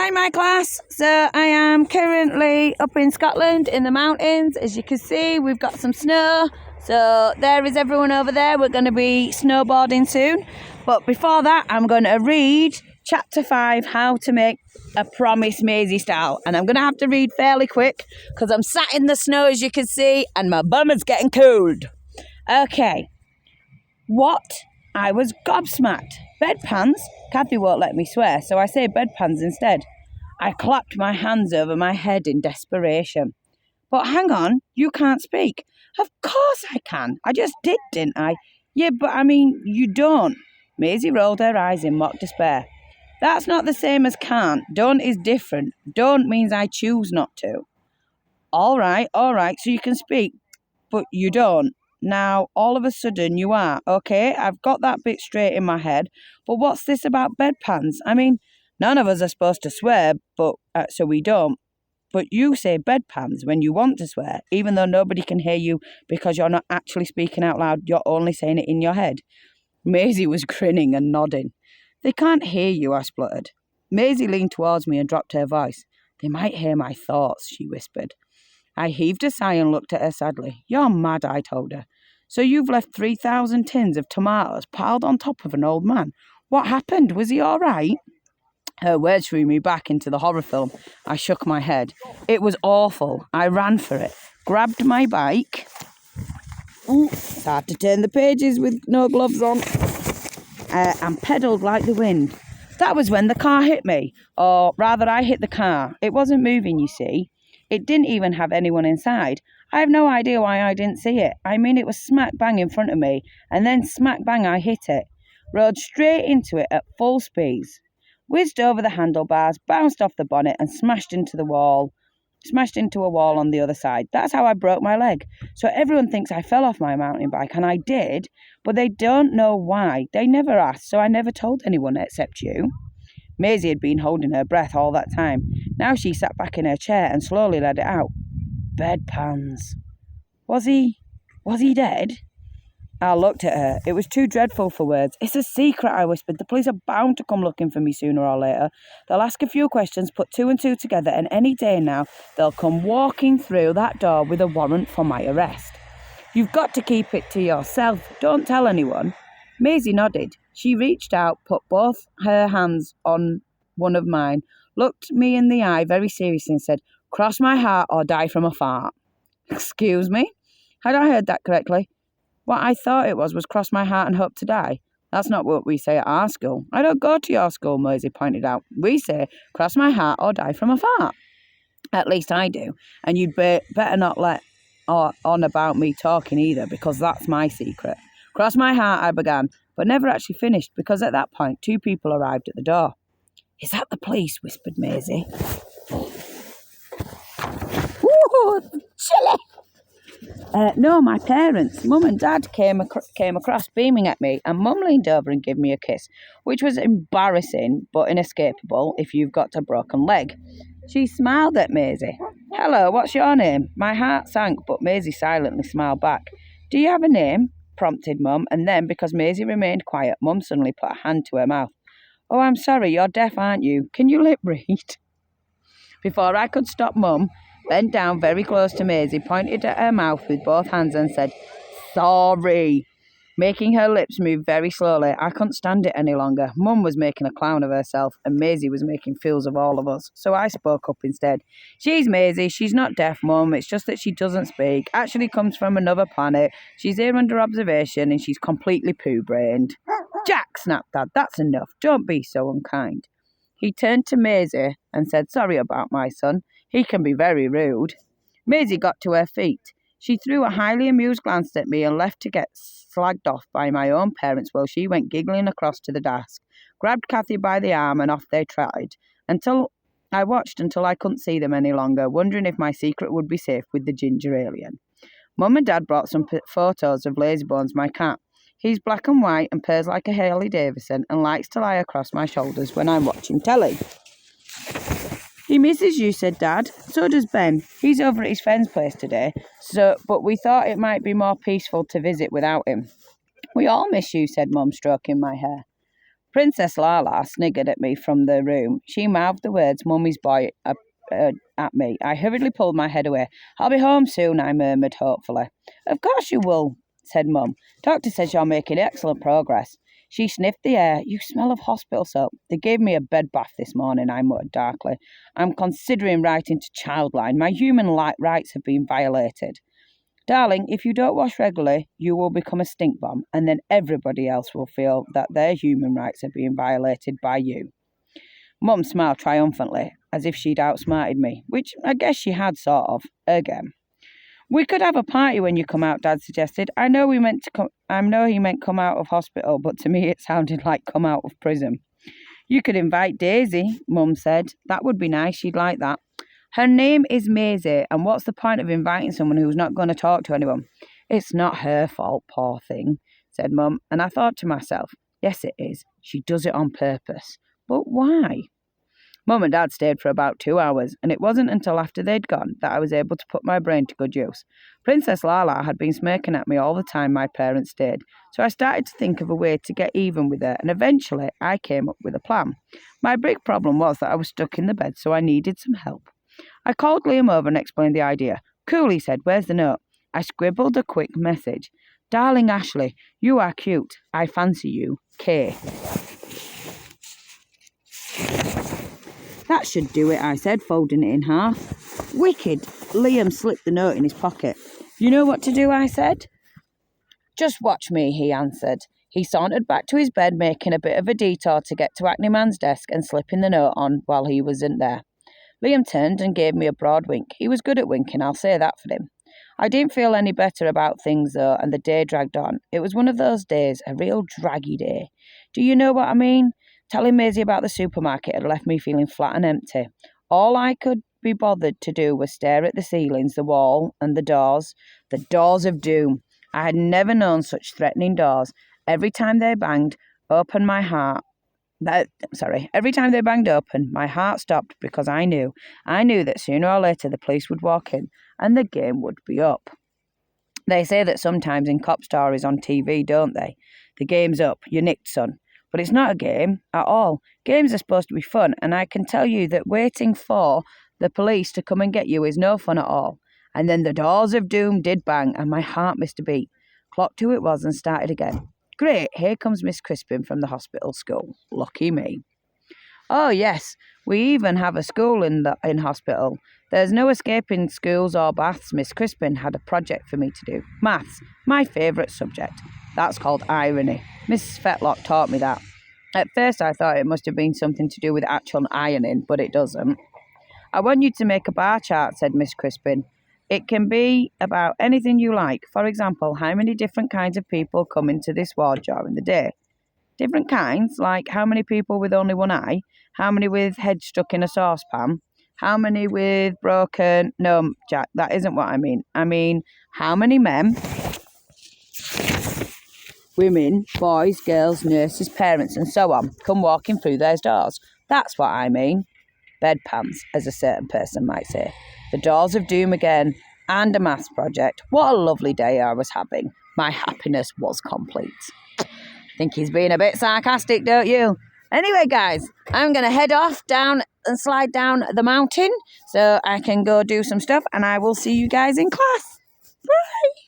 Hi my class, so I am currently up in Scotland in the mountains. As you can see, we've got some snow, so there is everyone over there. We're going to be snowboarding soon, but before that I'm going to read chapter 5, how to make a promise Maisie-style, and I'm going to have to read fairly quick because I'm sat in the snow as you can see and my bum is getting cold. Okay, I was gobsmacked. Bedpans? Kathy won't let me swear, so I say bedpans instead. I clapped my hands over my head in desperation. But hang on, you can't speak. Of course I can. I just did, didn't I? Yeah, but I mean, you don't. Maisie rolled her eyes in mock despair. That's not the same as can't. Don't is different. Don't means I choose not to. All right, so you can speak, but you don't. Now, all of a sudden, you are. Okay, I've got that bit straight in my head. But what's this about bedpans? I mean, none of us are supposed to swear, but so we don't. But you say bedpans when you want to swear, even though nobody can hear you because you're not actually speaking out loud. You're only saying it in your head. Maisie was grinning and nodding. They can't hear you, I spluttered. Maisie leaned towards me and dropped her voice. They might hear my thoughts, she whispered. I heaved a sigh and looked at her sadly. You're mad, I told her. So you've left 3,000 tins of tomatoes piled on top of an old man. What happened? Was he all right? Her words threw me back into the horror film. I shook my head. It was awful. I ran for it, grabbed my bike. It's hard to turn the pages with no gloves on. And pedalled like the wind. That was when the car hit me. Or rather, I hit the car. It wasn't moving, you see. It didn't even have anyone inside. I have no idea why I didn't see it. I mean, it was smack bang in front of me, and then smack bang I hit it. Rode straight into it at full speed. Whizzed over the handlebars, bounced off the bonnet, and smashed into a wall on the other side. That's how I broke my leg. So everyone thinks I fell off my mountain bike, and I did, but they don't know why. They never asked, so I never told anyone except you. Maisie had been holding her breath all that time. Now she sat back in her chair and slowly let it out. Bedpans. Was he dead? I looked at her. It was too dreadful for words. It's a secret, I whispered. The police are bound to come looking for me sooner or later. They'll ask a few questions, put two and two together, and any day now they'll come walking through that door with a warrant for my arrest. You've got to keep it to yourself. Don't tell anyone. Maisie nodded. She reached out, put both her hands on one of mine, looked me in the eye very seriously and said, cross my heart or die from a fart. Excuse me? Had I heard that correctly? What I thought it was cross my heart and hope to die. That's not what we say at our school. I don't go to your school, Maisie pointed out. We say, cross my heart or die from a fart. At least I do. And you'd better not let on about me talking either, because that's my secret. Cross my heart, I began, but never actually finished, because at that point, two people arrived at the door. Is that the police? Whispered Maisie. Ooh, chilly! No, my parents. Mum and Dad came across beaming at me, and Mum leaned over and gave me a kiss, which was embarrassing but inescapable if you've got a broken leg. She smiled at Maisie. Hello, what's your name? My heart sank, but Maisie silently smiled back. Do you have a name? Prompted Mum, and then, because Maisie remained quiet, Mum suddenly put a hand to her mouth. Oh, I'm sorry, you're deaf, aren't you? Can you lip read? Before I could stop, Mum bent down very close to Maisie, pointed at her mouth with both hands and said, sorry, making her lips move very slowly. I couldn't stand it any longer. Mum was making a clown of herself and Maisie was making fools of all of us, so I spoke up instead. She's Maisie, she's not deaf, Mum, it's just that she doesn't speak, actually comes from another planet, she's here under observation and she's completely poo-brained. Jack, snapped Dad, that's enough, don't be so unkind. He turned to Maisie and said, sorry about my son. He can be very rude. Maisie got to her feet. She threw a highly amused glance at me and left to get slagged off by my own parents while she went giggling across to the desk, grabbed Kathy by the arm and off they trotted. I watched until I couldn't see them any longer, wondering if my secret would be safe with the ginger alien. Mum and Dad brought some photos of Lazybones, my cat. He's black and white and purrs like a Harley Davidson and likes to lie across my shoulders when I'm watching telly. He misses you, said Dad. So does Ben. He's over at his friend's place today, but we thought it might be more peaceful to visit without him. We all miss you, said Mum, stroking my hair. Princess Lala sniggered at me from the room. She mouthed the words "Mummy's boy" at me. I hurriedly pulled my head away. "I'll be home soon," I murmured hopefully. "Of course you will," said Mum. "Doctor says you're making excellent progress." She sniffed the air. "You smell of hospital soap." "They gave me a bed bath this morning," I muttered darkly. "I'm considering writing to Childline. My human rights have been violated." "Darling, if you don't wash regularly, you will become a stink bomb, and then everybody else will feel that their human rights are being violated by you." Mum smiled triumphantly, as if she'd outsmarted me, which I guess she had sort of, again. "We could have a party when you come out," Dad suggested. I know he meant come out of hospital, but to me it sounded like come out of prison. "You could invite Daisy," Mum said. "That would be nice, she'd like that." "Her name is Maisie, and what's the point of inviting someone who's not going to talk to anyone?" "It's not her fault, poor thing," said Mum, and I thought to myself, yes it is. She does it on purpose. But why? Mum and Dad stayed for about 2 hours, and it wasn't until after they'd gone that I was able to put my brain to good use. Princess Lala had been smirking at me all the time my parents stayed, so I started to think of a way to get even with her, and eventually I came up with a plan. My big problem was that I was stuck in the bed, so I needed some help. I called Liam over and explained the idea. "Cool," he said. "Where's the note?" I scribbled a quick message. "Darling Ashley, you are cute. I fancy you. K." "That should do it," I said, folding it in half. "Wicked." Liam slipped the note in his pocket. "You know what to do," I said. "Just watch me," he answered. He sauntered back to his bed, making a bit of a detour to get to Acne Man's desk and slipping the note on while he wasn't there. Liam turned and gave me a broad wink. He was good at winking, I'll say that for him. I didn't feel any better about things, though, and the day dragged on. It was one of those days, a real draggy day. Do you know what I mean? Telling Maisie about the supermarket had left me feeling flat and empty. All I could be bothered to do was stare at the ceilings, the wall, and the doors. The doors of doom. I had never known such threatening doors. Every time they banged open, every time they banged open, my heart stopped because I knew that sooner or later the police would walk in and the game would be up. They say that sometimes in cop stories on TV, don't they? The game's up, you're nicked, son. But it's not a game at all. Games are supposed to be fun, and I can tell you that waiting for the police to come and get you is no fun at all. And then the doors of doom did bang, and my heart missed a beat. Clocked who it was and started again. Great, here comes Miss Crispin from the hospital school. Lucky me. "Oh, yes, we even have a school in hospital. There's no escaping schools or baths. Miss Crispin had a project for me to do. Maths, my favourite subject. That's called irony. Mrs. Fetlock taught me that. At first I thought it must have been something to do with actual ironing, but it doesn't. I want you to make a bar chart," said Miss Crispin. "It can be about anything you like. For example, how many different kinds of people come into this ward during the day. Different kinds, like how many people with only one eye, how many with heads stuck in a saucepan, how many with broken... No, Jack, that isn't what I mean. I mean, how many men, women, boys, girls, nurses, parents, and so on come walking through those doors. That's what I mean. Bedpans, as a certain person might say. The doors of doom again, and a maths project. What a lovely day I was having. My happiness was complete." Think he's being a bit sarcastic, don't you? Anyway, guys, I'm going to head off down and slide down the mountain so I can go do some stuff, and I will see you guys in class. Bye.